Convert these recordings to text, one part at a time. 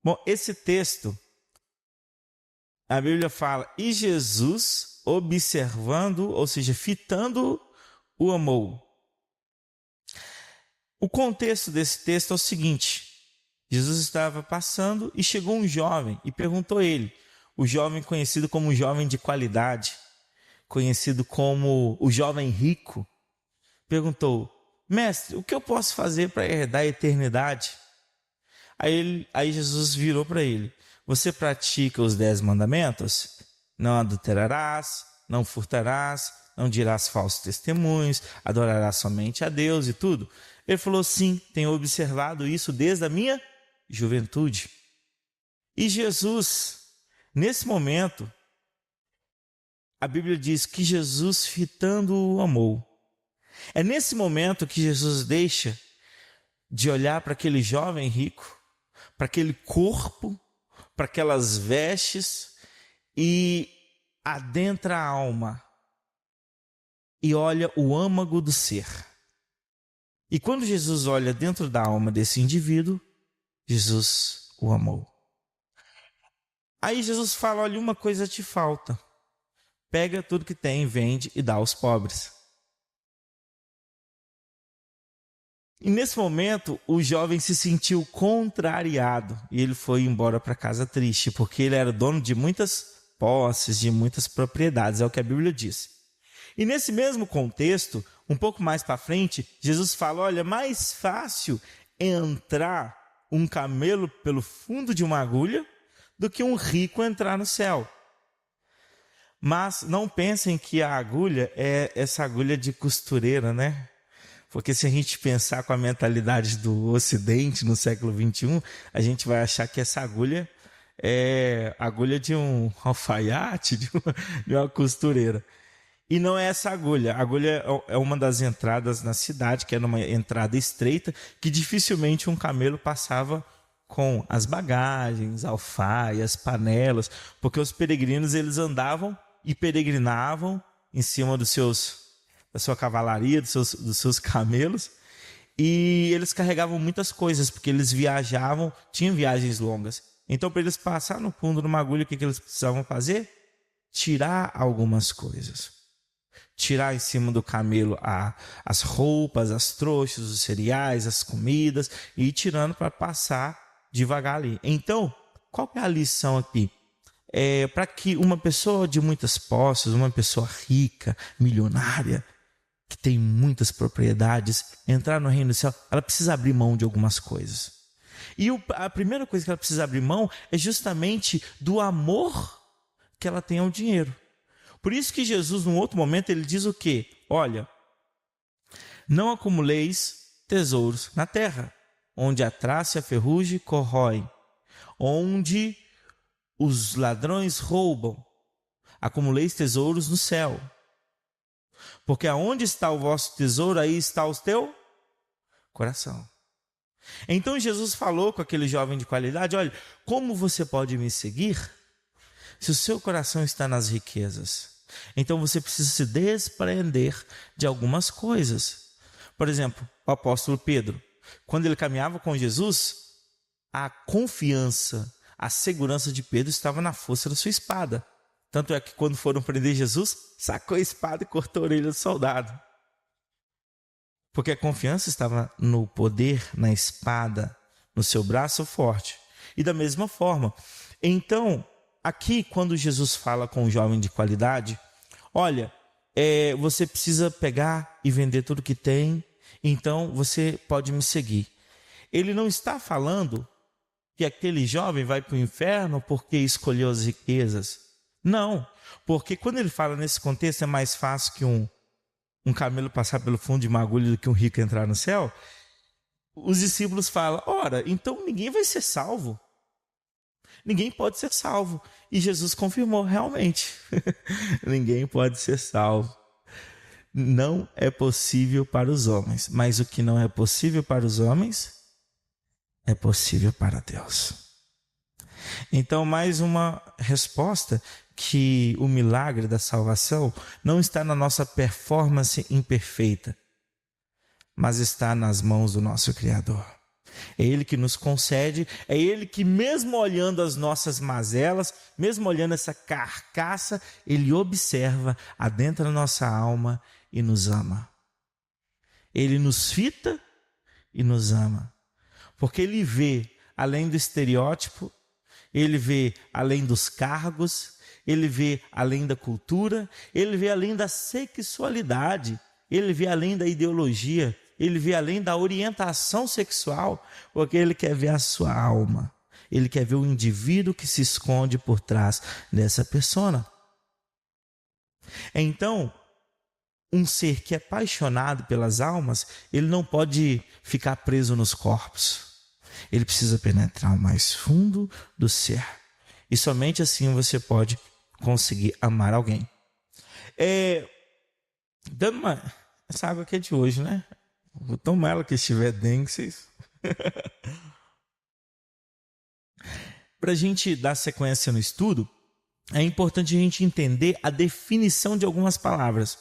Bom, esse texto, a Bíblia fala, e Jesus, observando, ou seja, fitando, o amou. O contexto desse texto é o seguinte: Jesus estava passando e chegou um jovem e perguntou a ele, o jovem conhecido como o jovem de qualidade, conhecido como o jovem rico, perguntou: mestre, o que eu posso fazer para herdar a eternidade? Aí Jesus virou para ele: você pratica os 10 mandamentos? Não adulterarás, não furtarás, não dirás falsos testemunhos, adorarás somente a Deus e tudo. Ele falou: sim, tenho observado isso desde a minha juventude. E Jesus, nesse momento, a Bíblia diz que Jesus fitando o amou. É nesse momento que Jesus deixa de olhar para aquele jovem rico, para aquele corpo, para aquelas vestes, e adentra a alma e olha o âmago do ser. E quando Jesus olha dentro da alma desse indivíduo, Jesus o amou. Aí Jesus fala: olha, uma coisa te falta. Pega tudo que tem, vende e dá aos pobres. E nesse momento, o jovem se sentiu contrariado e ele foi embora para casa triste, porque ele era dono de muitas posses, de muitas propriedades, é o que a Bíblia diz. E nesse mesmo contexto, um pouco mais para frente, Jesus fala: olha, mais fácil entrar um camelo pelo fundo de uma agulha do que um rico entrar no céu. Mas não pensem que a agulha é essa agulha de costureira, né? Porque se a gente pensar com a mentalidade do Ocidente no século XXI, a gente vai achar que essa agulha é a agulha de um alfaiate, de uma costureira. E não é essa agulha. A agulha é uma das entradas na cidade, que era uma entrada estreita, que dificilmente um camelo passava com as bagagens, alfaias, panelas, porque os peregrinos eles andavam e peregrinavam em cima da sua cavalaria, dos seus camelos, e eles carregavam muitas coisas, porque eles viajavam, tinham viagens longas. Então, para eles passar no fundo de uma agulha, o que eles precisavam fazer? Tirar algumas coisas. Tirar em cima do camelo as roupas, as trouxas, os cereais, as comidas, e ir tirando para passar devagar ali. Então, qual é a lição aqui? Para que uma pessoa de muitas posses, uma pessoa rica, milionária, que tem muitas propriedades, entrar no reino do céu, ela precisa abrir mão de algumas coisas. E a primeira coisa que ela precisa abrir mão é justamente do amor que ela tem ao dinheiro. Por isso que Jesus, num outro momento, ele diz o quê? Olha, não acumuleis tesouros na terra, onde a traça e a ferrugem corroem, onde os ladrões roubam. Acumuleis tesouros no céu. Porque aonde está o vosso tesouro, aí está o teu coração. Então Jesus falou com aquele jovem de qualidade: olha, como você pode me seguir se o seu coração está nas riquezas? Então você precisa se desprender de algumas coisas. Por exemplo, o apóstolo Pedro, quando ele caminhava com Jesus, a confiança, a segurança de Pedro estava na força da sua espada. Tanto é que quando foram prender Jesus, sacou a espada e cortou a orelha do soldado. Porque a confiança estava no poder, na espada, no seu braço forte. E da mesma forma, então, aqui quando Jesus fala com um jovem de qualidade, olha, você precisa pegar e vender tudo que tem, então você pode me seguir. Ele não está falando que aquele jovem vai para o inferno porque escolheu as riquezas. Não, porque quando ele fala nesse contexto, é mais fácil que um camelo passar pelo fundo de uma agulha do que um rico entrar no céu. Os discípulos falam: ora, então ninguém vai ser salvo. Ninguém pode ser salvo. E Jesus confirmou realmente. Ninguém pode ser salvo. Não é possível para os homens. Mas o que não é possível para os homens, é possível para Deus. Então, mais uma resposta que o milagre da salvação não está na nossa performance imperfeita, mas está nas mãos do nosso Criador. É Ele que nos concede, é Ele que, mesmo olhando as nossas mazelas, mesmo olhando essa carcaça, Ele observa, adentra a nossa alma e nos ama. Ele nos fita e nos ama, porque Ele vê além do estereótipo, Ele vê além dos cargos, Ele vê além da cultura, Ele vê além da sexualidade, Ele vê além da ideologia, Ele vê além da orientação sexual, porque Ele quer ver a sua alma. Ele quer ver o indivíduo que se esconde por trás dessa persona. Então, um ser que é apaixonado pelas almas, ele não pode ficar preso nos corpos. Ele precisa penetrar o mais fundo do ser. E somente assim você pode conseguir amar alguém. Essa água aqui é de hoje, né? Vou tomar ela que estiver dengue, vocês. Para a gente dar sequência no estudo, é importante a gente entender a definição de algumas palavras.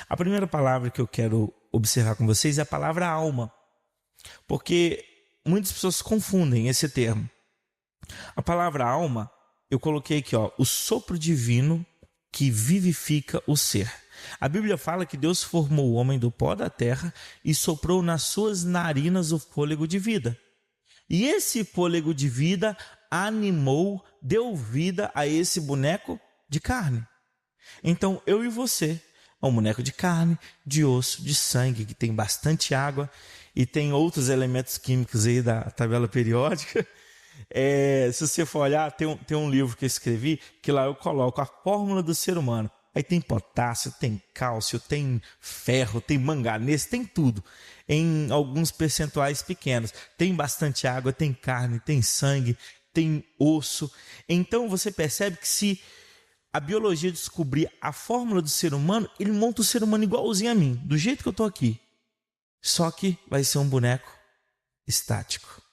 A primeira palavra que eu quero observar com vocês é a palavra alma, porque muitas pessoas confundem esse termo. A palavra alma, eu coloquei aqui, o sopro divino que vivifica o ser. A Bíblia fala que Deus formou o homem do pó da terra e soprou nas suas narinas o fôlego de vida. E esse fôlego de vida animou, deu vida a esse boneco de carne. Então, eu e você, é um boneco de carne, de osso, de sangue, que tem bastante água e tem outros elementos químicos aí da tabela periódica. Se você for olhar, tem um livro que eu escrevi, que lá eu coloco a fórmula do ser humano. Aí tem potássio, tem cálcio, tem ferro, tem manganês, tem tudo. Em alguns percentuais pequenos. Tem bastante água, tem carne, tem sangue, tem osso. Então você percebe que se a biologia descobrir a fórmula do ser humano, ele monta o ser humano igualzinho a mim, do jeito que eu estou aqui. Só que vai ser um boneco estático.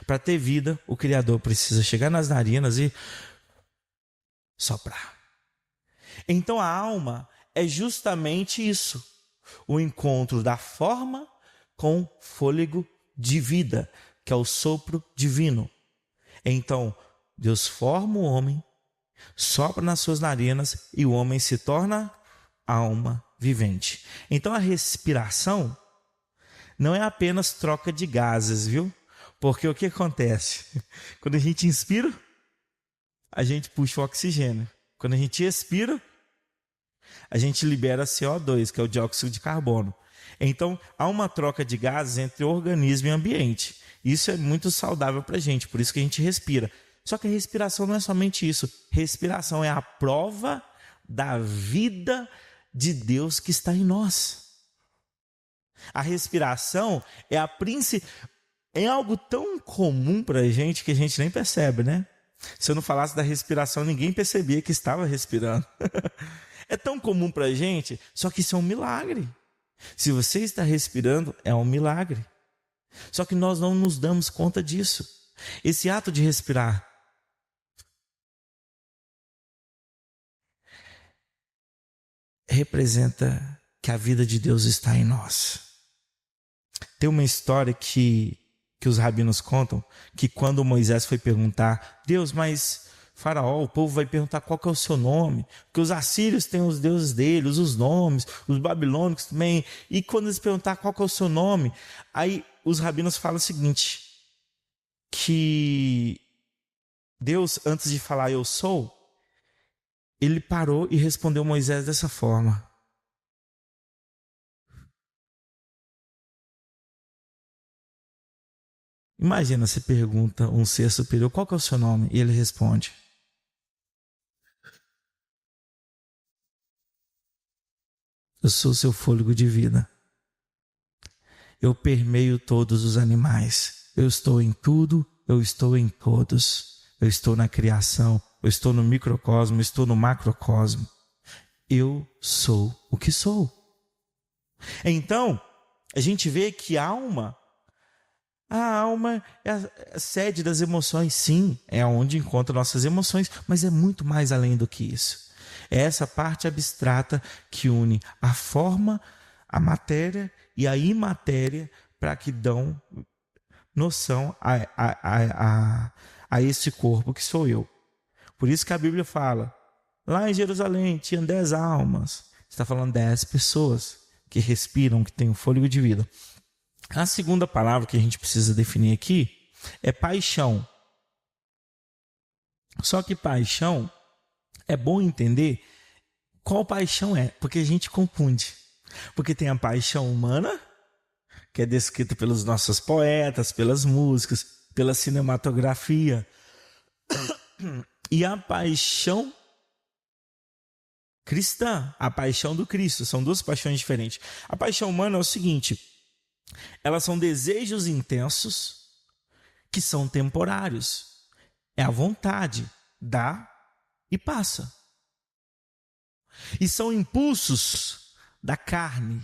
Para ter vida, o Criador precisa chegar nas narinas e soprar. Então a alma é justamente isso, o encontro da forma com fôlego de vida, que é o sopro divino. Então Deus forma o homem, sopra nas suas narinas e o homem se torna alma vivente. Então a respiração não é apenas troca de gases, viu? Porque o que acontece? Quando a gente inspira, a gente puxa o oxigênio. Quando a gente expira, a gente libera CO2, que é o dióxido de carbono. Então, há uma troca de gases entre organismo e ambiente. Isso é muito saudável para a gente, por isso que a gente respira. Só que a respiração não é somente isso. Respiração é a prova da vida de Deus que está em nós. A respiração é algo tão comum para a gente que a gente nem percebe, né? Se eu não falasse da respiração, ninguém percebia que estava respirando. É tão comum para a gente, só que isso é um milagre. Se você está respirando, é um milagre. Só que nós não nos damos conta disso. Esse ato de respirar representa que a vida de Deus está em nós. Tem uma história que os rabinos contam, que quando Moisés foi perguntar, Deus, mas Faraó, o povo vai perguntar qual que é o seu nome, porque os assírios têm os deuses deles, os nomes, os babilônicos também, e quando eles perguntar qual que é o seu nome, aí os rabinos falam o seguinte, que Deus, antes de falar eu sou, ele parou e respondeu Moisés dessa forma. Imagina, você pergunta a um ser superior, qual que é o seu nome? E ele responde. Eu sou o seu fôlego de vida. Eu permeio todos os animais. Eu estou em tudo, eu estou em todos. Eu estou na criação, eu estou no microcosmo, eu estou no macrocosmo. Eu sou o que sou. Então, a gente vê que a alma é a sede das emoções, sim, é onde encontra nossas emoções, mas é muito mais além do que isso. É essa parte abstrata que une a forma, a matéria e a imatéria para que dão noção a esse corpo que sou eu. Por isso que a Bíblia fala, lá em Jerusalém tinham 10 almas. Está falando 10 pessoas que respiram, que têm o fôlego de vida. A segunda palavra que a gente precisa definir aqui é paixão. Só que paixão, é bom entender qual paixão é, porque a gente confunde. Porque tem a paixão humana, que é descrita pelos nossos poetas, pelas músicas, pela cinematografia. E a paixão cristã, a paixão do Cristo, são duas paixões diferentes. A paixão humana é o seguinte, elas são desejos intensos que são temporários. É a vontade, dá e passa. E são impulsos da carne,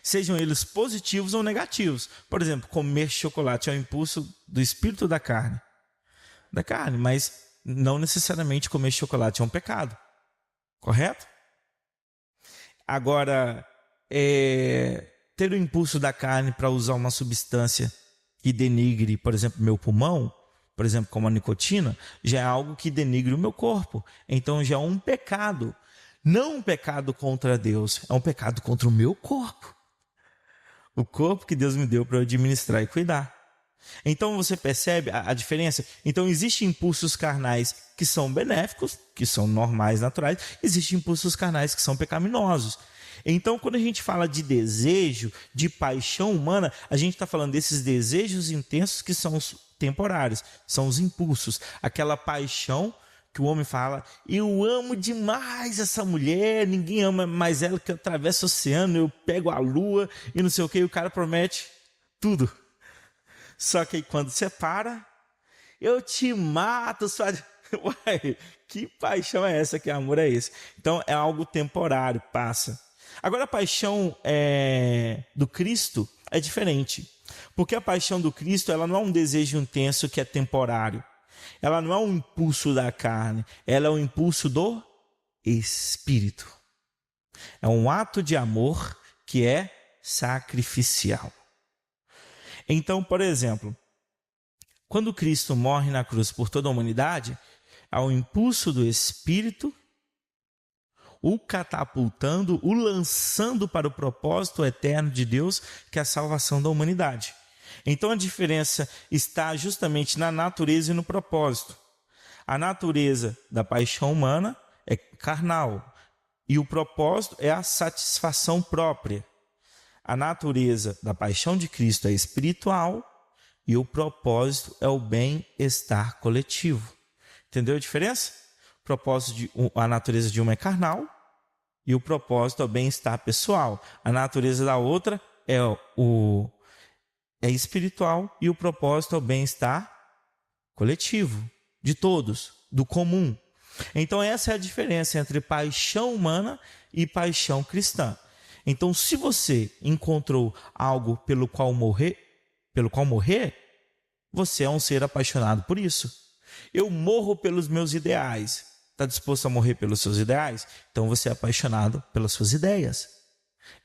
sejam eles positivos ou negativos. Por exemplo, comer chocolate é um impulso do espírito da carne, mas não necessariamente comer chocolate é um pecado, correto? Agora, ter o impulso da carne para usar uma substância que denigre, por exemplo, meu pulmão, por exemplo, como a nicotina, já é algo que denigre o meu corpo. Então já é um pecado. Não um pecado contra Deus, é um pecado contra o meu corpo. O corpo que Deus me deu para eu administrar e cuidar. Então você percebe a diferença? Então existem impulsos carnais que são benéficos, que são normais, naturais. Existem impulsos carnais que são pecaminosos. Então, quando a gente fala de desejo, de paixão humana, a gente está falando desses desejos intensos que são temporários, são os impulsos. Aquela paixão que o homem fala, eu amo demais essa mulher, ninguém ama mais ela, que eu atravesso o oceano, eu pego a lua e não sei o que, e o cara promete tudo. Só que aí quando separa, eu te mato, sua... Uai, que paixão é essa, que amor é esse? Então é algo temporário, passa. Agora a paixão do Cristo é diferente, porque a paixão do Cristo ela não é um desejo intenso que é temporário, ela não é um impulso da carne, ela é um impulso do Espírito. É um ato de amor que é sacrificial. Então, por exemplo, quando Cristo morre na cruz por toda a humanidade, há um impulso do Espírito o catapultando, o lançando para o propósito eterno de Deus, que é a salvação da humanidade. Então a diferença está justamente na natureza e no propósito. A natureza da paixão humana é carnal e o propósito é a satisfação própria. A natureza da paixão de Cristo é espiritual e o propósito é o bem-estar coletivo. Entendeu a diferença? A natureza de uma é carnal e o propósito é o bem-estar pessoal. A natureza da outra é espiritual e o propósito é o bem-estar coletivo, de todos, do comum. Então essa é a diferença entre paixão humana e paixão cristã. Então se você encontrou algo pelo qual morrer, você é um ser apaixonado por isso. Eu morro pelos meus ideais. Está disposto a morrer pelos seus ideais? Então você é apaixonado pelas suas ideias.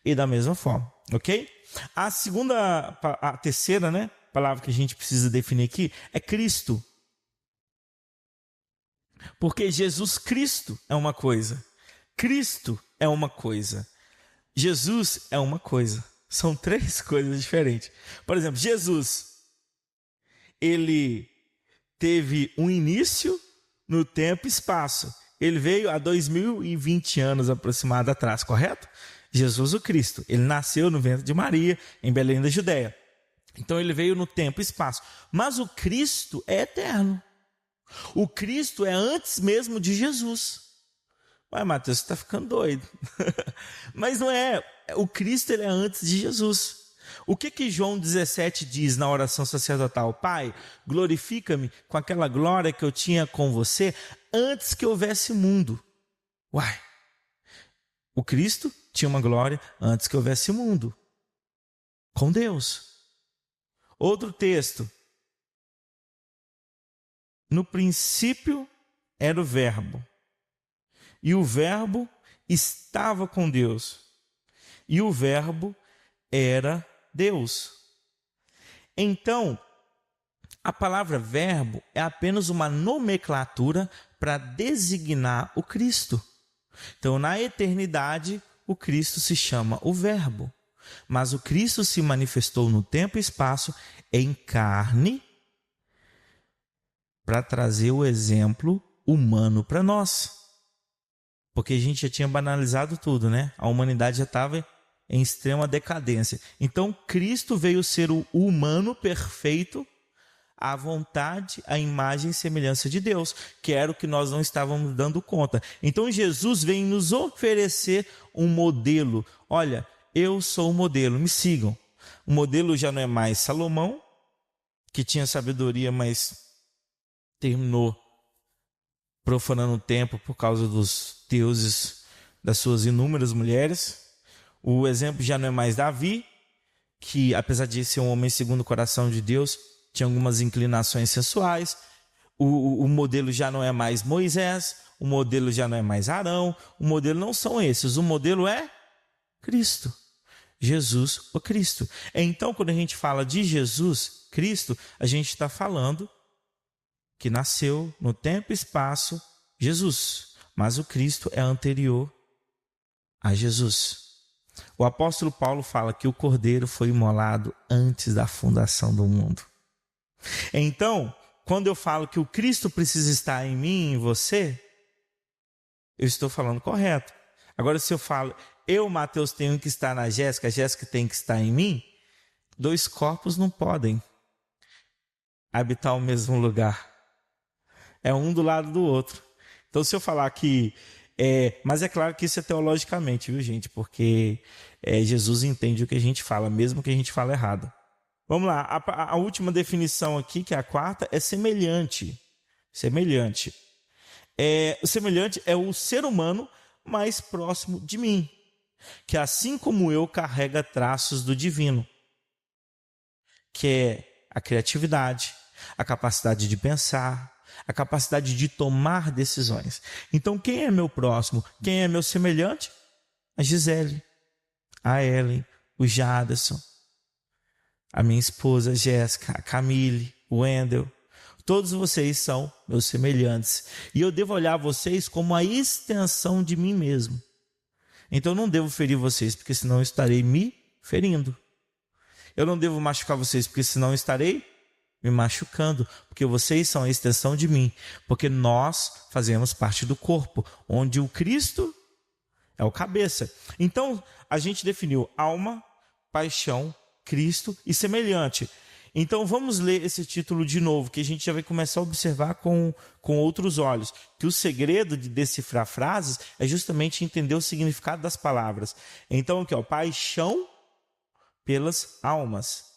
E da mesma forma, ok? A terceira, palavra que a gente precisa definir aqui é Cristo. Porque Jesus Cristo é uma coisa. Cristo é uma coisa. Jesus é uma coisa. São três coisas diferentes. Por exemplo, Jesus, ele teve um início no tempo e espaço. Ele veio há 2020 anos aproximado atrás, correto? Jesus o Cristo. Ele nasceu no ventre de Maria, em Belém da Judéia. Então ele veio no tempo e espaço. Mas o Cristo é eterno. O Cristo é antes mesmo de Jesus. Ué, Mateus, você está ficando doido. Mas não é. O Cristo ele é antes de Jesus. O que João 17 diz na oração sacerdotal? Pai, glorifica-me com aquela glória que eu tinha com você antes que houvesse mundo. Uai, o Cristo tinha uma glória antes que houvesse mundo. Com Deus. Outro texto. No princípio era o Verbo. E o Verbo estava com Deus. E o Verbo era Deus. Então, a palavra verbo é apenas uma nomenclatura para designar o Cristo. Então, na eternidade, o Cristo se chama o Verbo. Mas o Cristo se manifestou no tempo e espaço em carne para trazer o exemplo humano para nós. Porque a gente já tinha banalizado tudo, né? A humanidade já estava em extrema decadência. Então, Cristo veio ser o humano perfeito, à vontade, à imagem e semelhança de Deus, que era o que nós não estávamos dando conta. Então, Jesus vem nos oferecer um modelo. Olha, eu sou o modelo, me sigam. O modelo já não é mais Salomão, que tinha sabedoria, mas terminou profanando o templo por causa dos deuses das suas inúmeras mulheres. O exemplo já não é mais Davi, que apesar de ser um homem segundo o coração de Deus, tinha algumas inclinações sensuais. O modelo já não é mais Moisés, o modelo já não é mais Arão, o modelo não são esses, o modelo é Cristo. Jesus, o Cristo. Então, quando a gente fala de Jesus, Cristo, a gente está falando que nasceu no tempo e espaço Jesus, mas o Cristo é anterior a Jesus. O apóstolo Paulo fala que o Cordeiro foi imolado antes da fundação do mundo. Então, quando eu falo que o Cristo precisa estar em mim e em você, eu estou falando correto. Agora, se eu falo, eu, Mateus, tenho que estar na Jéssica, a Jéssica tem que estar em mim, dois corpos não podem habitar o mesmo lugar. É um do lado do outro. Então, se eu falar que... mas é claro que isso é teologicamente, viu, gente? Porque Jesus entende o que a gente fala, mesmo que a gente fale errado. Vamos lá, a última definição aqui, que é a quarta, é semelhante. Semelhante. O semelhante é o ser humano mais próximo de mim, que assim como eu carrega traços do divino, que é a criatividade, a capacidade de pensar, a capacidade de tomar decisões. Então, quem é meu próximo? Quem é meu semelhante? A Gisele, a Ellen, o Jaderson, a minha esposa Jéssica, a Camille, o Wendel. Todos vocês são meus semelhantes. E eu devo olhar vocês como a extensão de mim mesmo. Então, eu não devo ferir vocês, porque senão eu estarei me ferindo. Eu não devo machucar vocês, porque senão eu estarei me machucando, porque vocês são a extensão de mim, porque nós fazemos parte do corpo, onde o Cristo é o cabeça. Então, a gente definiu alma, paixão, Cristo e semelhante. Então, vamos ler esse título de novo, que a gente já vai começar a observar com outros olhos, que o segredo de decifrar frases é justamente entender o significado das palavras. Então, aqui, paixão pelas almas.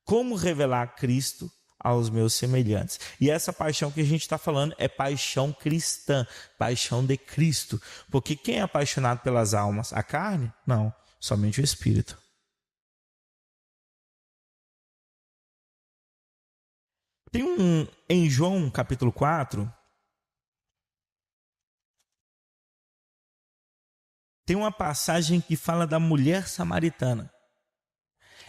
Como revelar Cristo aos meus semelhantes? E essa paixão que a gente está falando é paixão cristã, paixão de Cristo. Porque quem é apaixonado pelas almas? A carne? Não, somente o Espírito. Tem em João capítulo 4, tem uma passagem que fala da mulher samaritana.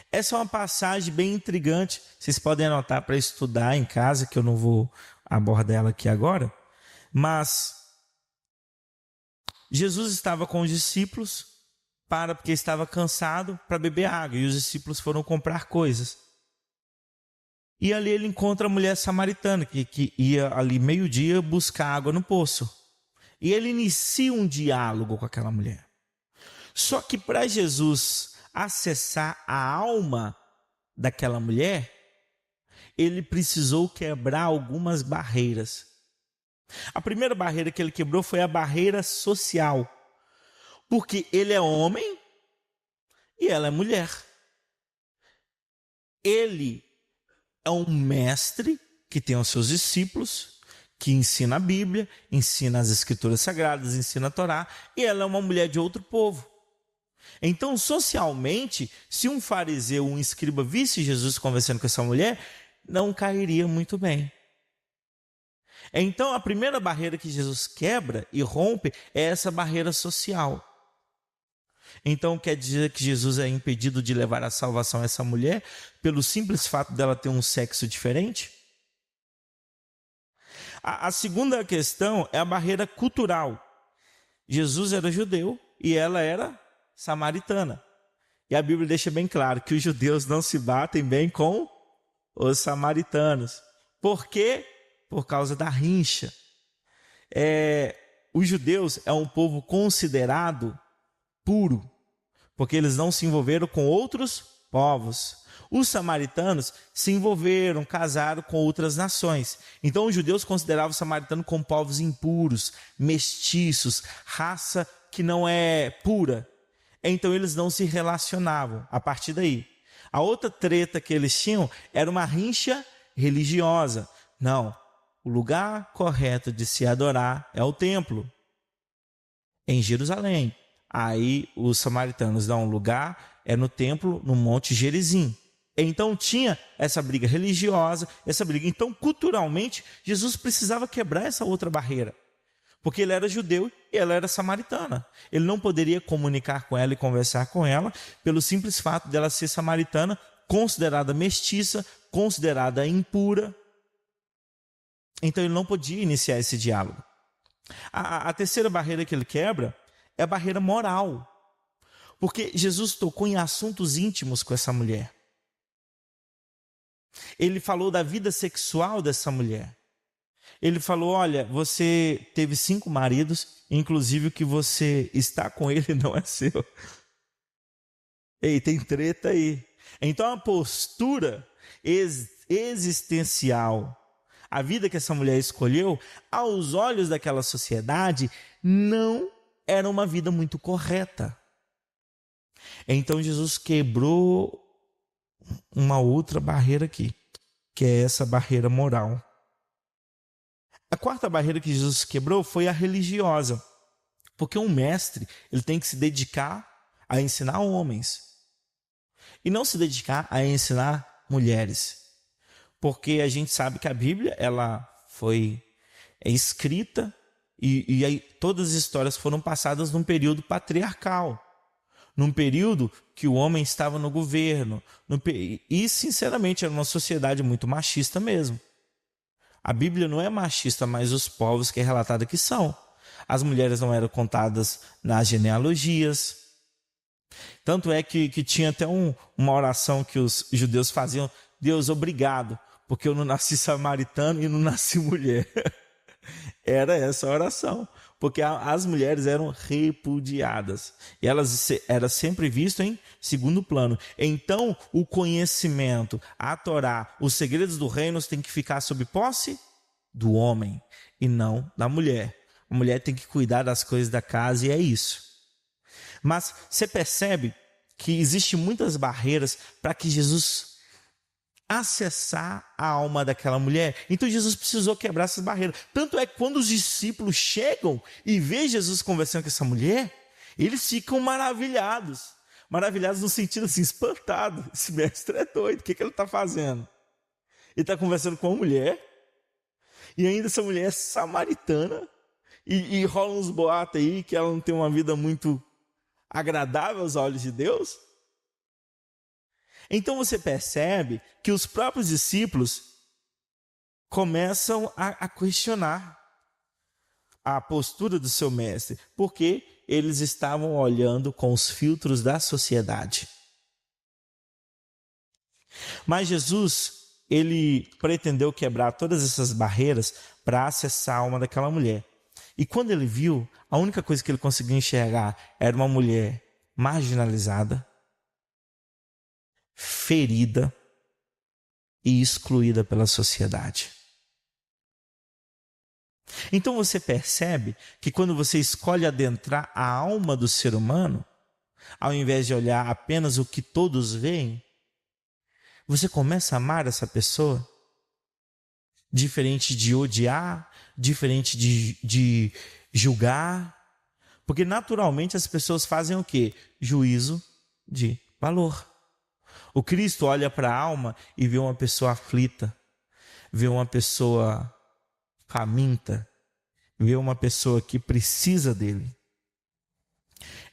Essa é uma passagem bem intrigante, vocês podem anotar para estudar em casa, que eu não vou abordar ela aqui agora, mas Jesus estava com os discípulos, porque estava cansado, para beber água, e os discípulos foram comprar coisas. E ali ele encontra a mulher samaritana, que ia ali meio-dia buscar água no poço. E ele inicia um diálogo com aquela mulher. Só que para Jesus acessar a alma daquela mulher, ele precisou quebrar algumas barreiras. A primeira barreira que ele quebrou foi a barreira social, porque ele é homem e ela é mulher. Ele é um mestre que tem os seus discípulos, que ensina a Bíblia, ensina as Escrituras Sagradas, ensina a Torá, e ela é uma mulher de outro povo. Então, socialmente, se um fariseu, um escriba, visse Jesus conversando com essa mulher, não cairia muito bem. Então, a primeira barreira que Jesus quebra e rompe é essa barreira social. Então quer dizer que Jesus é impedido de levar a salvação a essa mulher pelo simples fato dela ter um sexo diferente? A segunda questão é a barreira cultural. Jesus era judeu e ela era samaritana. E a Bíblia deixa bem claro que os judeus não se batem bem com os samaritanos. Por quê? Por causa da rincha. Os judeus é um povo considerado puro, porque eles não se envolveram com outros povos. Os samaritanos se envolveram, casaram com outras nações. Então os judeus consideravam os samaritanos como povos impuros, mestiços, raça que não é pura. Então eles não se relacionavam a partir daí. A outra treta que eles tinham era uma rincha religiosa. Não, o lugar correto de se adorar é o templo, em Jerusalém. Aí os samaritanos dão um lugar, é no templo, no Monte Gerizim. Então tinha essa briga religiosa, essa briga. Então, culturalmente, Jesus precisava quebrar essa outra barreira. Porque ele era judeu e ela era samaritana. Ele não poderia comunicar com ela e conversar com ela pelo simples fato dela ser samaritana, considerada mestiça, considerada impura. Então ele não podia iniciar esse diálogo. A terceira barreira que ele quebra é a barreira moral. Porque Jesus tocou em assuntos íntimos com essa mulher. Ele falou da vida sexual dessa mulher. Ele falou, olha, você teve 5 maridos, inclusive o que você está com ele não é seu. Ei, tem treta aí. Então a postura existencial, a vida que essa mulher escolheu, aos olhos daquela sociedade, não era uma vida muito correta. Então Jesus quebrou uma outra barreira aqui, que é essa barreira moral. A quarta barreira que Jesus quebrou foi a religiosa, porque um mestre ele tem que se dedicar a ensinar homens e não se dedicar a ensinar mulheres, porque a gente sabe que a Bíblia ela foi escrita e aí todas as histórias foram passadas num período patriarcal, num período que o homem estava no governo, e sinceramente era uma sociedade muito machista mesmo. A Bíblia não é machista, mas os povos que é relatado aqui são. As mulheres não eram contadas nas genealogias. Tanto é que tinha até uma oração que os judeus faziam: Deus, obrigado, porque eu não nasci samaritano e não nasci mulher. Era essa a oração, porque as mulheres eram repudiadas e elas eram sempre vistas em segundo plano. Então, o conhecimento, a Torá, os segredos do reino têm que ficar sob posse do homem e não da mulher. A mulher tem que cuidar das coisas da casa e é isso. Mas você percebe que existem muitas barreiras para que Jesus acessar a alma daquela mulher. Então Jesus precisou quebrar essas barreiras. Tanto é que quando os discípulos chegam e veem Jesus conversando com essa mulher, eles ficam maravilhados. Maravilhados no sentido assim, espantados. Esse mestre é doido, o que ele está fazendo? Ele está conversando com uma mulher, e ainda essa mulher é samaritana, e rola uns boatos aí que ela não tem uma vida muito agradável aos olhos de Deus. Então você percebe que os próprios discípulos começam a questionar a postura do seu mestre, porque eles estavam olhando com os filtros da sociedade. Mas Jesus, ele pretendeu quebrar todas essas barreiras para acessar a alma daquela mulher. E quando ele viu, a única coisa que ele conseguiu enxergar era uma mulher marginalizada, ferida e excluída pela sociedade. Então você percebe que quando você escolhe adentrar a alma do ser humano, ao invés de olhar apenas o que todos veem, você começa a amar essa pessoa, diferente de odiar, diferente de julgar, porque naturalmente as pessoas fazem o quê? Juízo de valor. O Cristo olha para a alma e vê uma pessoa aflita, vê uma pessoa faminta, vê uma pessoa que precisa dele.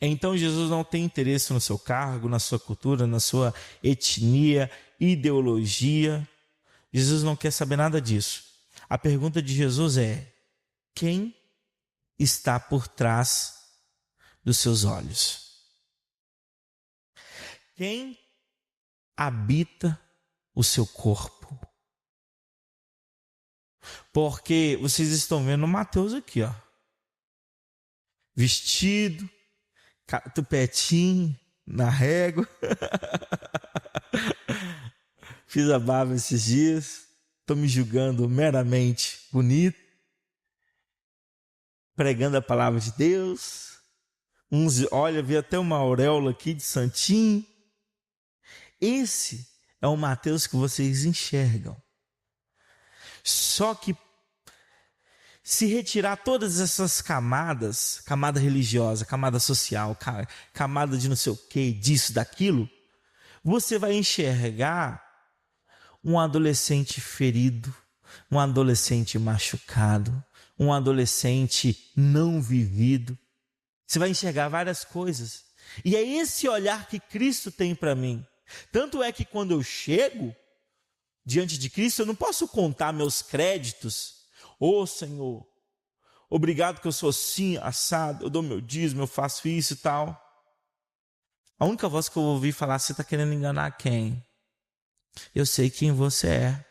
Então Jesus não tem interesse no seu cargo, na sua cultura, na sua etnia, ideologia. Jesus não quer saber nada disso. A pergunta de Jesus é: quem está por trás dos seus olhos? Quem habita o seu corpo? Porque vocês estão vendo Mateus aqui, ó. Vestido, tupetinho, na régua. Fiz a barba esses dias. Estou me julgando meramente bonito. Pregando a palavra de Deus. Olha, vi até uma auréola aqui de santinho. Esse é o Mateus que vocês enxergam. Só que se retirar todas essas camadas, camada religiosa, camada social, camada de não sei o que, disso, daquilo, você vai enxergar um adolescente ferido, um adolescente machucado, um adolescente não vivido. Você vai enxergar várias coisas. E é esse olhar que Cristo tem para mim. Tanto é que quando eu chego diante de Cristo, eu não posso contar meus créditos. Ô Senhor, obrigado que eu sou assim, assado, eu dou meu dízimo, eu faço isso e tal. A única voz que eu ouvi falar: você está querendo enganar quem? Eu sei quem você é.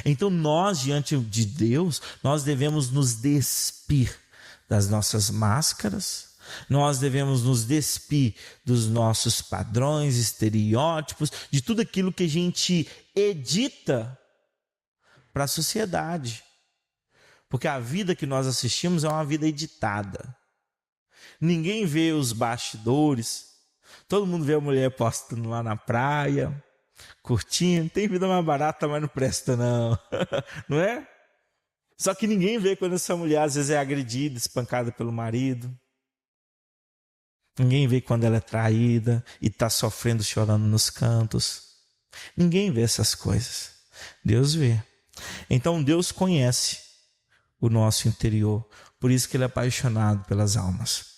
Então nós, diante de Deus, nós devemos nos despir das nossas máscaras. Nós devemos nos despir dos nossos padrões, estereótipos, de tudo aquilo que a gente edita para a sociedade. Porque a vida que nós assistimos é uma vida editada. Ninguém vê os bastidores. Todo mundo vê a mulher postando lá na praia, curtindo. Tem vida mais barata, mas não presta não. Não é? Só que ninguém vê quando essa mulher às vezes é agredida, espancada pelo marido. Ninguém vê quando ela é traída e está sofrendo, chorando nos cantos. Ninguém vê essas coisas. Deus vê. Então Deus conhece o nosso interior. Por isso que Ele é apaixonado pelas almas.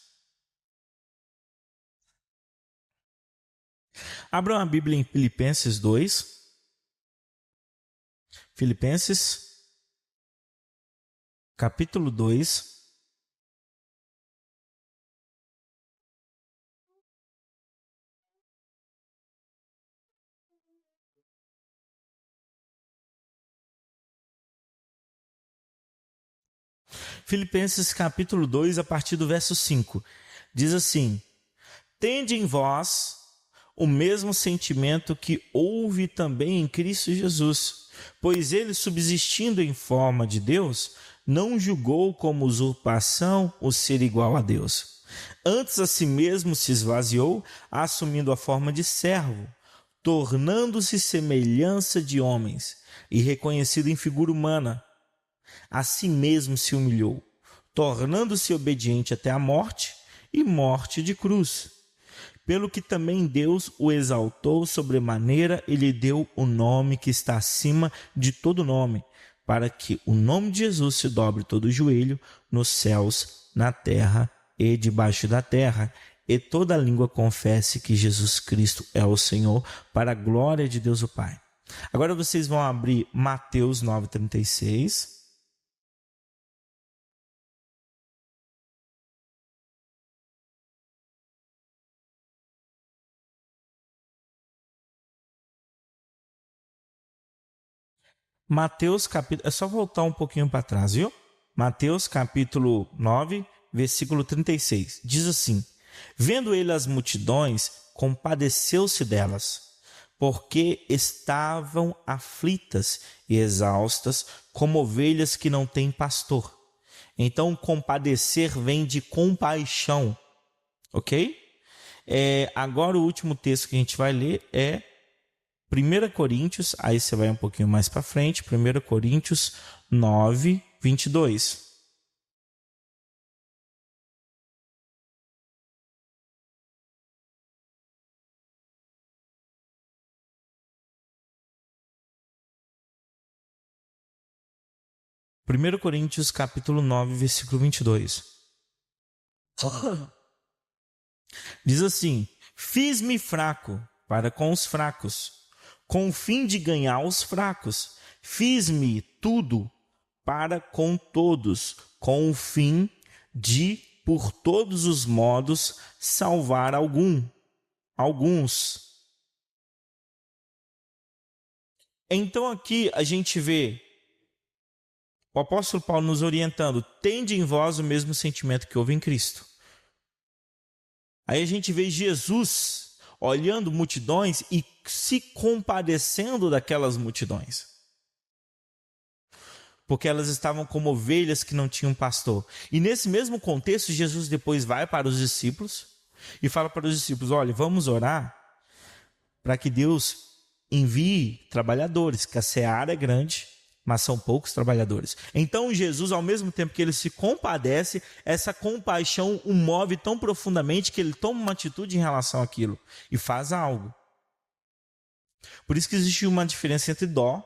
Abram a Bíblia em Filipenses 2. Filipenses, capítulo 2. Filipenses capítulo 2, a partir do verso 5. Diz assim: tende em vós o mesmo sentimento que houve também em Cristo Jesus, pois ele, subsistindo em forma de Deus, não julgou como usurpação o ser igual a Deus. Antes a si mesmo se esvaziou, assumindo a forma de servo, tornando-se semelhança de homens e reconhecido em figura humana. A si mesmo se humilhou, tornando-se obediente até a morte e morte de cruz. Pelo que também Deus o exaltou sobremaneira e lhe deu o nome que está acima de todo nome, para que o nome de Jesus se dobre todo o joelho, nos céus, na terra e debaixo da terra, e toda língua confesse que Jesus Cristo é o Senhor, para a glória de Deus o Pai. Agora vocês vão abrir Mateus 9,36. Mateus capítulo... É só voltar um pouquinho para trás, viu? Mateus capítulo 9, versículo 36. Diz assim: vendo ele as multidões, compadeceu-se delas, porque estavam aflitas e exaustas, como ovelhas que não têm pastor. Então, compadecer vem de compaixão, ok? Agora o último texto que a gente vai ler é 1 Coríntios, aí você vai um pouquinho mais para frente, 1 Coríntios 9, 22. Primeiro Coríntios capítulo 9, versículo 22. Diz assim: fiz-me fraco para com os fracos, com o fim de ganhar os fracos. Fiz-me tudo para com todos, com o fim de, por todos os modos, salvar alguns. Então aqui a gente vê o apóstolo Paulo nos orientando: tende em vós o mesmo sentimento que houve em Cristo. Aí a gente vê Jesus olhando multidões e se compadecendo daquelas multidões, porque elas estavam como ovelhas que não tinham pastor. E nesse mesmo contexto, Jesus depois vai para os discípulos e fala para os discípulos: olha, vamos orar para que Deus envie trabalhadores, que a seara é grande, mas são poucos trabalhadores. Então Jesus, ao mesmo tempo que ele se compadece, essa compaixão o move tão profundamente que ele toma uma atitude em relação àquilo e faz algo. Por isso que existe uma diferença entre dó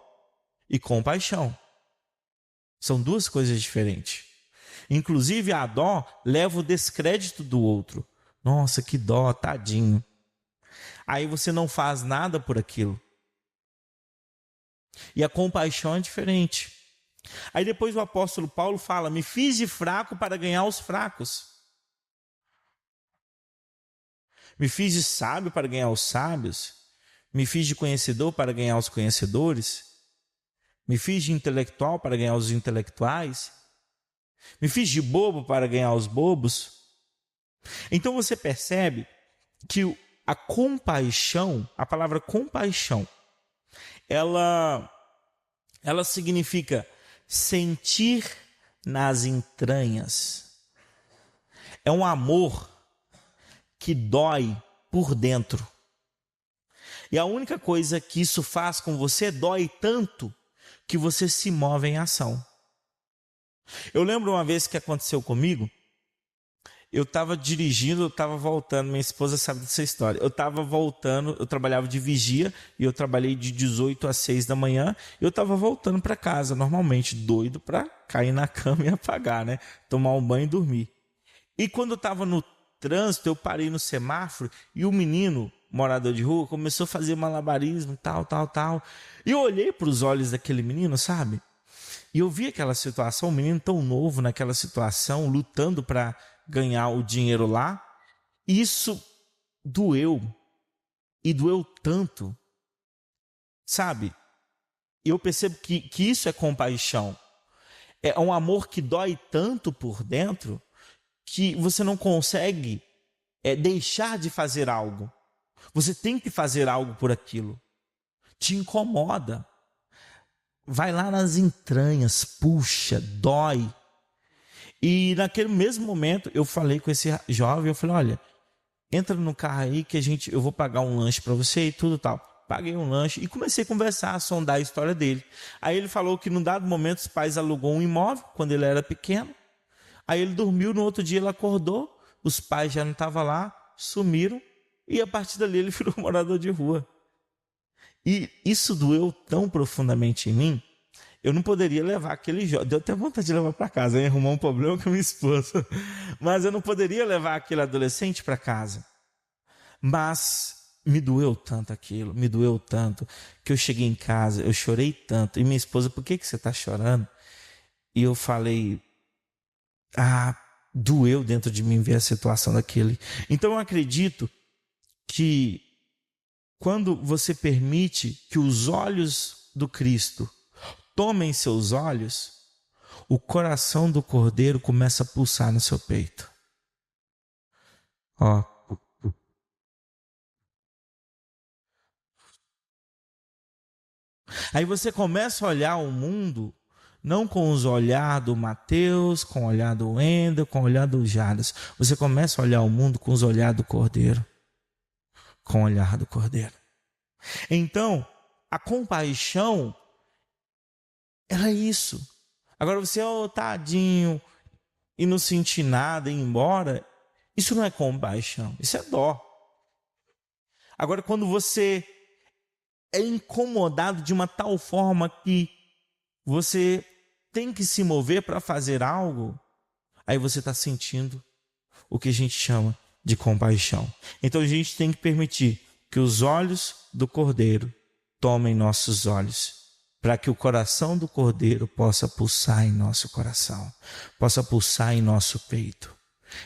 e compaixão. São duas coisas diferentes. Inclusive a dó leva o descrédito do outro. Nossa, que dó, tadinho. Aí você não faz nada por aquilo. E a compaixão é diferente. Aí depois o apóstolo Paulo fala: me fiz de fraco para ganhar os fracos. Me fiz de sábio para ganhar os sábios. Me fiz de conhecedor para ganhar os conhecedores. Me fiz de intelectual para ganhar os intelectuais. Me fiz de bobo para ganhar os bobos. Então você percebe que a compaixão, a palavra compaixão, ela significa sentir nas entranhas. É um amor que dói por dentro. E a única coisa que isso faz com você, dói tanto que você se move em ação. Eu lembro uma vez que aconteceu comigo. Eu estava dirigindo, eu estava voltando, minha esposa sabe dessa história. Eu estava voltando, eu trabalhava de vigia, e eu trabalhei de 18 às 6 da manhã, e eu estava voltando para casa, normalmente, doido para cair na cama e apagar, né? Tomar um banho e dormir. E quando eu estava no trânsito, eu parei no semáforo, e o menino, morador de rua, começou a fazer malabarismo, tal. E eu olhei para os olhos daquele menino, sabe? E eu vi aquela situação, um menino tão novo naquela situação, lutando para ganhar o dinheiro lá. Isso doeu, e doeu tanto, sabe? Eu percebo que isso é compaixão. É um amor que dói tanto por dentro que você não consegue deixar de fazer algo. Você tem que fazer algo por aquilo. Te incomoda. Vai lá nas entranhas, puxa, dói. E naquele mesmo momento eu falei com esse jovem, eu falei: olha, entra no carro aí que eu vou pagar um lanche para você e tudo tal. Paguei um lanche e comecei a conversar, a sondar a história dele. Aí ele falou que num dado momento os pais alugou um imóvel quando ele era pequeno. Aí ele dormiu, no outro dia ele acordou, os pais já não estavam lá, sumiram, e a partir dali ele virou morador de rua. E isso doeu tão profundamente em mim. Eu não poderia levar aquele jovem. Deu até vontade de levar para casa, hein? Arrumar um problema com a minha esposa. Mas eu não poderia levar aquele adolescente para casa. Mas me doeu tanto aquilo, me doeu tanto, que eu cheguei em casa, eu chorei tanto. E minha esposa: por que você está chorando? E eu falei: doeu dentro de mim ver a situação daquele. Então eu acredito que quando você permite que os olhos do Cristo tomem seus olhos, o coração do Cordeiro começa a pulsar no seu peito. Ó. Aí você começa a olhar o mundo não com os olhares do Mateus, com o olhar do Wendel, com o olhar do Jadas. Você começa a olhar o mundo com os olhares do Cordeiro. Com o olhar do Cordeiro. Então, a compaixão, ela é isso. Agora você, tadinho, e não sentir nada e ir embora, isso não é compaixão, isso é dó. Agora, quando você é incomodado de uma tal forma que você tem que se mover para fazer algo, aí você está sentindo o que a gente chama de compaixão. Então a gente tem que permitir que os olhos do Cordeiro tomem nossos olhos, para que o coração do Cordeiro possa pulsar em nosso coração, possa pulsar em nosso peito,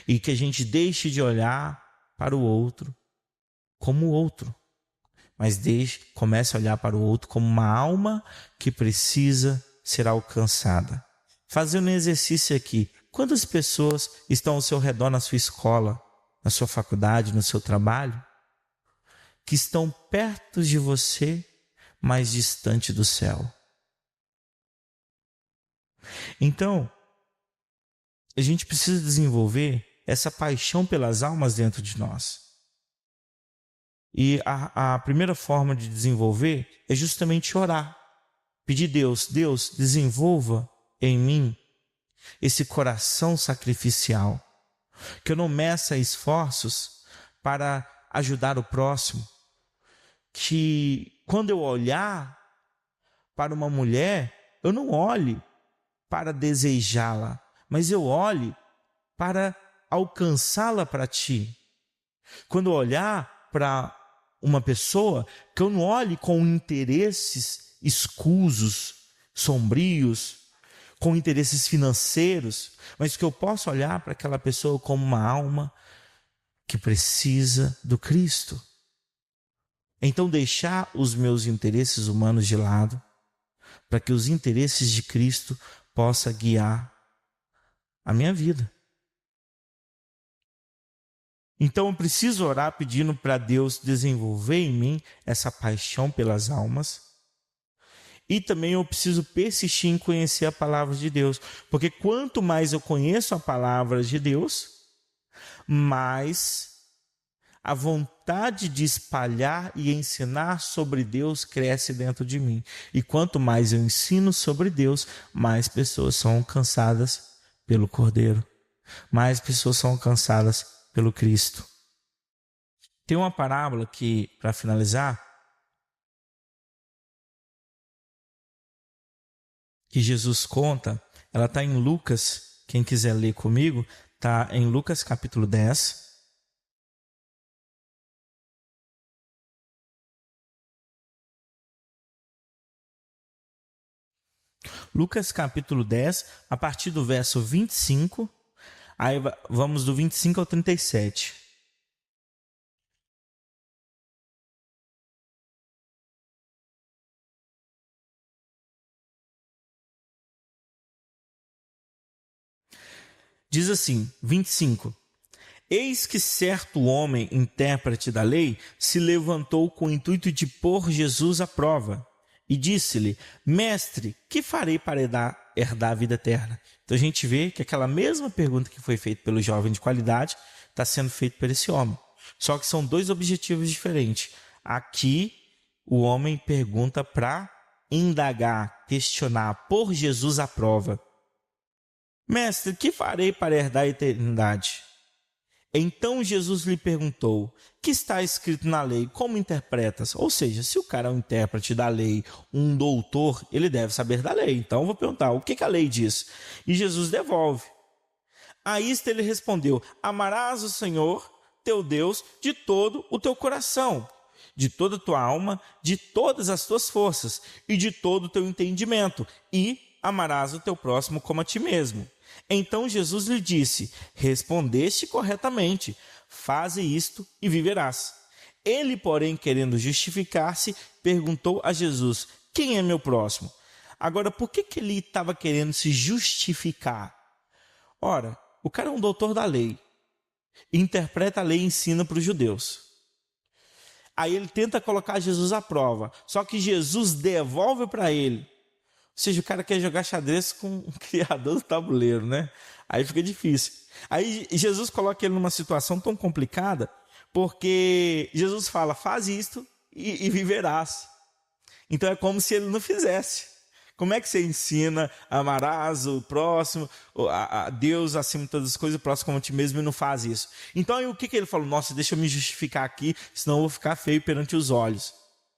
e que a gente deixe de olhar para o outro como o outro, mas comece a olhar para o outro como uma alma que precisa ser alcançada. Fazendo um exercício aqui, quantas pessoas estão ao seu redor na sua escola, na sua faculdade, no seu trabalho, que estão perto de você, mas distante do céu? Então, a gente precisa desenvolver essa paixão pelas almas dentro de nós. E a primeira forma de desenvolver é justamente orar. Pedir Deus, desenvolva em mim esse coração sacrificial. Que eu não meça esforços para ajudar o próximo. Que quando eu olhar para uma mulher, eu não olhe para desejá-la, mas eu olhe para alcançá-la para ti. Quando eu olhar para uma pessoa, que eu não olhe com interesses escusos, sombrios, com interesses financeiros, mas que eu possa olhar para aquela pessoa como uma alma que precisa do Cristo. Então deixar os meus interesses humanos de lado, para que os interesses de Cristo possam guiar a minha vida. Então eu preciso orar pedindo para Deus desenvolver em mim essa paixão pelas almas. E também eu preciso persistir em conhecer a palavra de Deus. Porque quanto mais eu conheço a palavra de Deus, mais a vontade de espalhar e ensinar sobre Deus cresce dentro de mim. E quanto mais eu ensino sobre Deus, mais pessoas são alcançadas pelo Cordeiro. Mais pessoas são alcançadas pelo Cristo. Tem uma parábola que, para finalizar, que Jesus conta, ela está em Lucas, quem quiser ler comigo, está em Lucas capítulo 10. Lucas capítulo 10, a partir do verso 25, aí vamos do 25 ao 37. Diz assim, 25. Eis que certo homem, intérprete da lei, se levantou com o intuito de pôr Jesus à prova. E disse-lhe, mestre, que farei para herdar a vida eterna? Então a gente vê que aquela mesma pergunta que foi feita pelo jovem de qualidade está sendo feita por esse homem. Só que são dois objetivos diferentes. Aqui o homem pergunta para indagar, questionar, pôr Jesus à prova. Mestre, que farei para herdar a eternidade? Então Jesus lhe perguntou, que está escrito na lei, como interpretas? Ou seja, se o cara é um intérprete da lei, um doutor, ele deve saber da lei. Então eu vou perguntar, o que a lei diz? E Jesus devolve. A isto ele respondeu, amarás o Senhor, teu Deus, de todo o teu coração, de toda a tua alma, de todas as tuas forças e de todo o teu entendimento, e amarás o teu próximo como a ti mesmo. Então Jesus lhe disse, respondeste corretamente, faze isto e viverás. Ele, porém, querendo justificar-se, perguntou a Jesus, quem é meu próximo? Agora, por que ele estava querendo se justificar? Ora, o cara é um doutor da lei, interpreta a lei e ensina para os judeus. Aí ele tenta colocar Jesus à prova, só que Jesus devolve para ele. Ou seja, o cara quer jogar xadrez com o criador do tabuleiro, né? Aí fica difícil. Aí Jesus coloca ele numa situação tão complicada, porque Jesus fala, faz isto e viverás. Então é como se ele não fizesse. Como é que você ensina, amarás o próximo, a Deus acima de todas as coisas, o próximo como a ti mesmo, e não faz isso? Então aí o que ele falou? Nossa, deixa eu me justificar aqui, senão eu vou ficar feio perante os olhos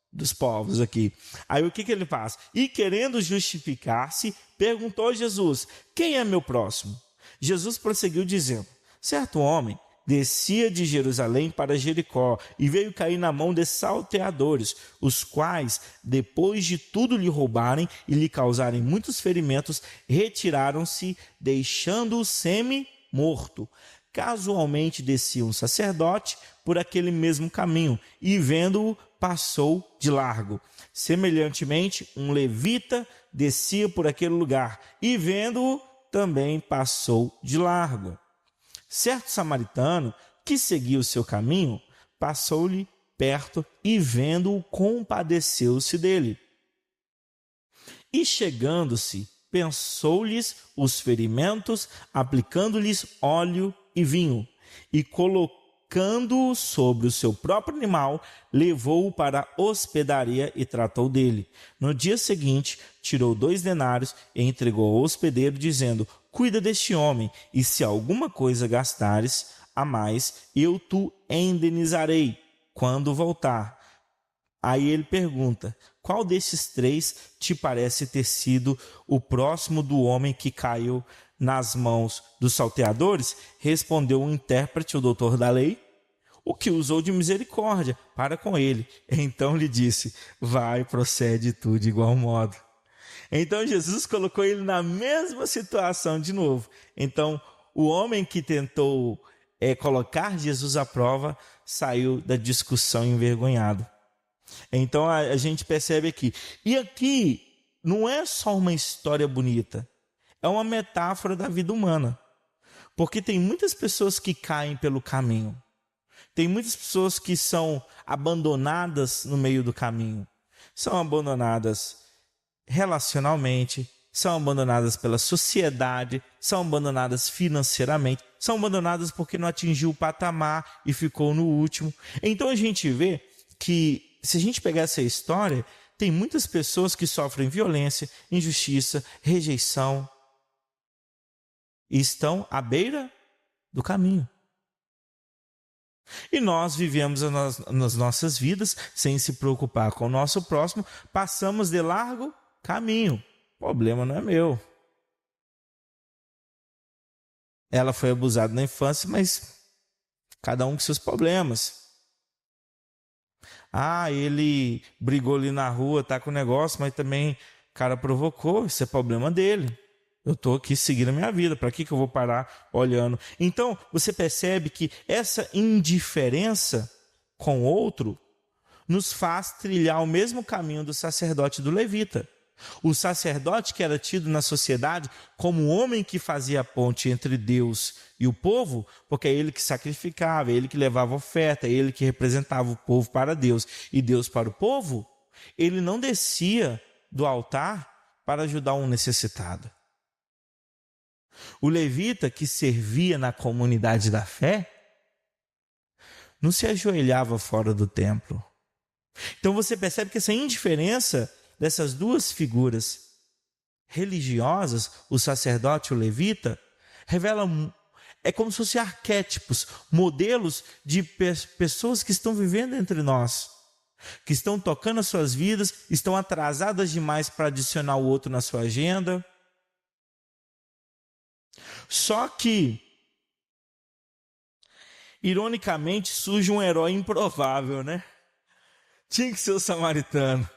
dos povos aqui. Aí o que ele faz? E querendo justificar-se, perguntou a Jesus, quem é meu próximo? Jesus prosseguiu dizendo, certo homem descia de Jerusalém para Jericó e veio cair na mão de salteadores, os quais, depois de tudo lhe roubarem e lhe causarem muitos ferimentos, retiraram-se, deixando-o semi-morto. Casualmente descia um sacerdote por aquele mesmo caminho e, vendo-o, passou de largo. Semelhantemente, um levita descia por aquele lugar e, vendo-o, também passou de largo. Certo samaritano, que seguia o seu caminho, passou-lhe perto e, vendo-o, compadeceu-se dele. E, chegando-se, pensou-lhes os ferimentos, aplicando-lhes óleo e vinho, e colocando-o sobre o seu próprio animal, levou-o para a hospedaria e tratou dele. No dia seguinte, tirou 2 denários e entregou ao hospedeiro, dizendo: cuida deste homem, e se alguma coisa gastares a mais, eu te indenizarei quando voltar. Aí ele pergunta: qual destes 3 te parece ter sido o próximo do homem que caiu nas mãos dos salteadores? Respondeu o intérprete, o doutor da lei: o que usou de misericórdia para com ele. Então lhe disse: vai, procede tu de igual modo. Então Jesus colocou ele na mesma situação de novo. Então o homem que tentou colocar Jesus à prova saiu da discussão envergonhado. Então a gente percebe aqui. E aqui não é só uma história bonita, é uma metáfora da vida humana. Porque tem muitas pessoas que caem pelo caminho. Tem muitas pessoas que são abandonadas no meio do caminho. São abandonadas relacionalmente, são abandonadas pela sociedade, são abandonadas financeiramente, são abandonadas porque não atingiu o patamar e ficou no último. Então a gente vê que, se a gente pegar essa história, tem muitas pessoas que sofrem violência, injustiça, rejeição e estão à beira do caminho. E nós vivemos nas nossas vidas sem se preocupar com o nosso próximo, passamos de largo caminho. O problema não é meu. Ela foi abusada na infância, mas cada um com seus problemas. Ele brigou ali na rua, tá com o negócio, mas também o cara provocou, isso é problema dele. Eu estou aqui seguindo a minha vida, para que eu vou parar olhando? Então, você percebe que essa indiferença com o outro nos faz trilhar o mesmo caminho do sacerdote e do levita. O sacerdote, que era tido na sociedade como o homem que fazia a ponte entre Deus e o povo, porque é ele que sacrificava, é ele que levava oferta, é ele que representava o povo para Deus e Deus para o povo, ele não descia do altar para ajudar um necessitado. O levita, que servia na comunidade da fé, não se ajoelhava fora do templo. Então você percebe que essa indiferença dessas duas figuras religiosas, o sacerdote e o levita, revela, é como se fossem arquétipos, modelos de pessoas que estão vivendo entre nós, que estão tocando as suas vidas, estão atrasadas demais para adicionar o outro na sua agenda. Só que, ironicamente, surge um herói improvável, né? Tinha que ser o samaritano.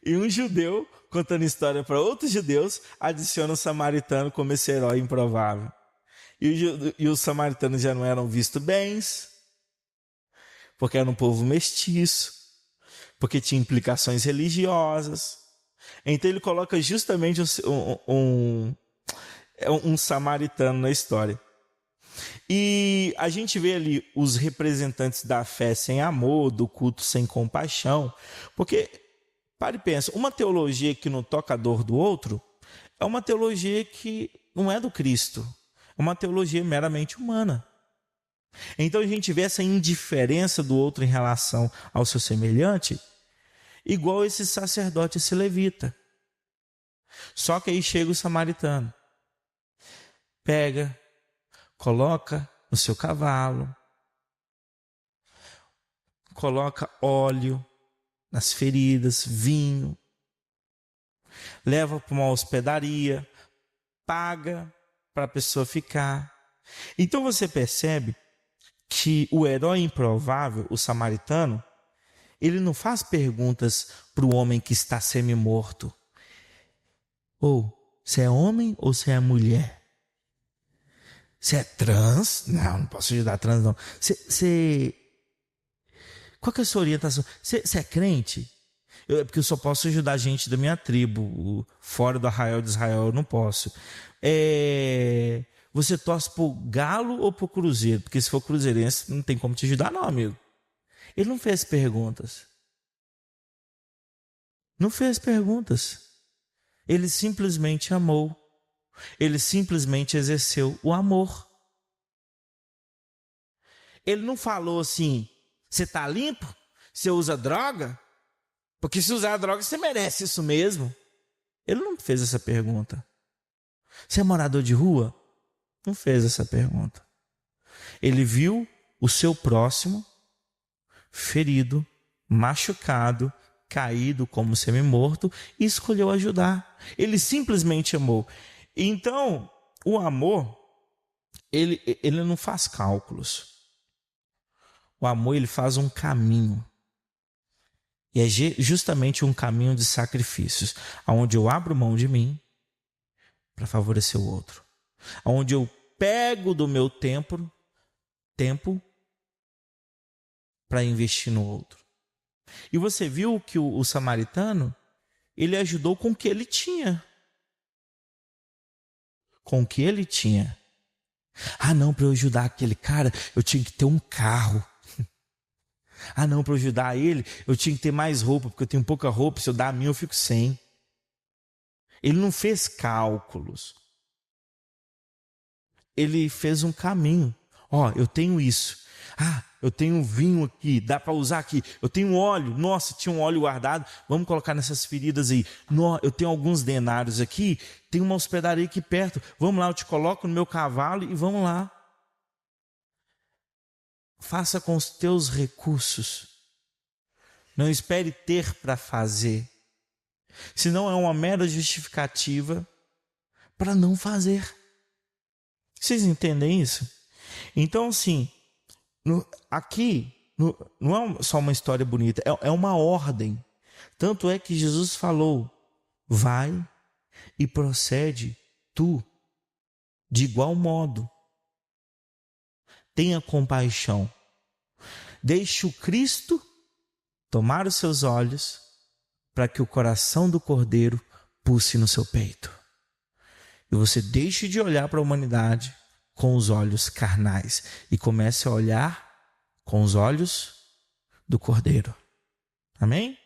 E um judeu, contando história para outros judeus, adiciona o samaritano como esse herói improvável. E os samaritanos já não eram vistos bens, porque era um povo mestiço, porque tinha implicações religiosas. Então ele coloca justamente um samaritano na história. E a gente vê ali os representantes da fé sem amor, do culto sem compaixão, porque, pare e pensa, uma teologia que não toca a dor do outro é uma teologia que não é do Cristo, é uma teologia meramente humana. Então a gente vê essa indiferença do outro em relação ao seu semelhante, igual esse sacerdote, esse levita. Só que aí chega o samaritano, pega, coloca no seu cavalo, coloca óleo nas feridas, vinho, leva para uma hospedaria, paga para a pessoa ficar. Então você percebe o herói improvável, o samaritano, ele não faz perguntas para o homem que está semi-morto. Você é homem ou você é mulher? Você é trans? Não posso ajudar trans, não. Qual que é a sua orientação? Você é crente? Porque eu só posso ajudar gente da minha tribo. Fora do arraial de Israel eu não posso. Você torce pro Galo ou pro Cruzeiro? Porque se for cruzeirense não tem como te ajudar não, amigo. Ele não fez perguntas. Não fez perguntas. Ele simplesmente amou. Ele simplesmente exerceu o amor. Ele não falou assim, você tá limpo? Você usa droga? Porque se usar droga você merece isso mesmo. Ele não fez essa pergunta. Você é morador de rua? Não fez essa pergunta. Ele viu o seu próximo ferido, machucado, caído como semi-morto e escolheu ajudar. Ele simplesmente amou. Então, o amor, ele não faz cálculos. O amor, ele faz um caminho. E é justamente um caminho de sacrifícios, onde eu abro mão de mim para favorecer o outro. Onde eu pego do meu tempo para investir no outro. E você viu que o samaritano, ele ajudou com o que ele tinha. Com o que ele tinha. Não, para eu ajudar aquele cara, eu tinha que ter um carro. Não, para eu ajudar ele, eu tinha que ter mais roupa, porque eu tenho pouca roupa, se eu dar a minha eu fico sem. Ele não fez cálculos. Ele fez um caminho. Eu tenho isso. Eu tenho vinho aqui, dá para usar aqui. Eu tenho óleo, nossa, tinha um óleo guardado, vamos colocar nessas feridas aí. Eu tenho alguns denários aqui, tem uma hospedaria aqui perto. Vamos lá, eu te coloco no meu cavalo e vamos lá. Faça com os teus recursos. Não espere ter para fazer. Senão é uma mera justificativa para não fazer. Vocês entendem isso? Então, assim, aqui não é só uma história bonita, é uma ordem. Tanto é que Jesus falou, vai e procede tu, de igual modo. Tenha compaixão. Deixe o Cristo tomar os seus olhos para que o coração do Cordeiro pulse no seu peito. E você deixe de olhar para a humanidade com os olhos carnais e comece a olhar com os olhos do Cordeiro. Amém?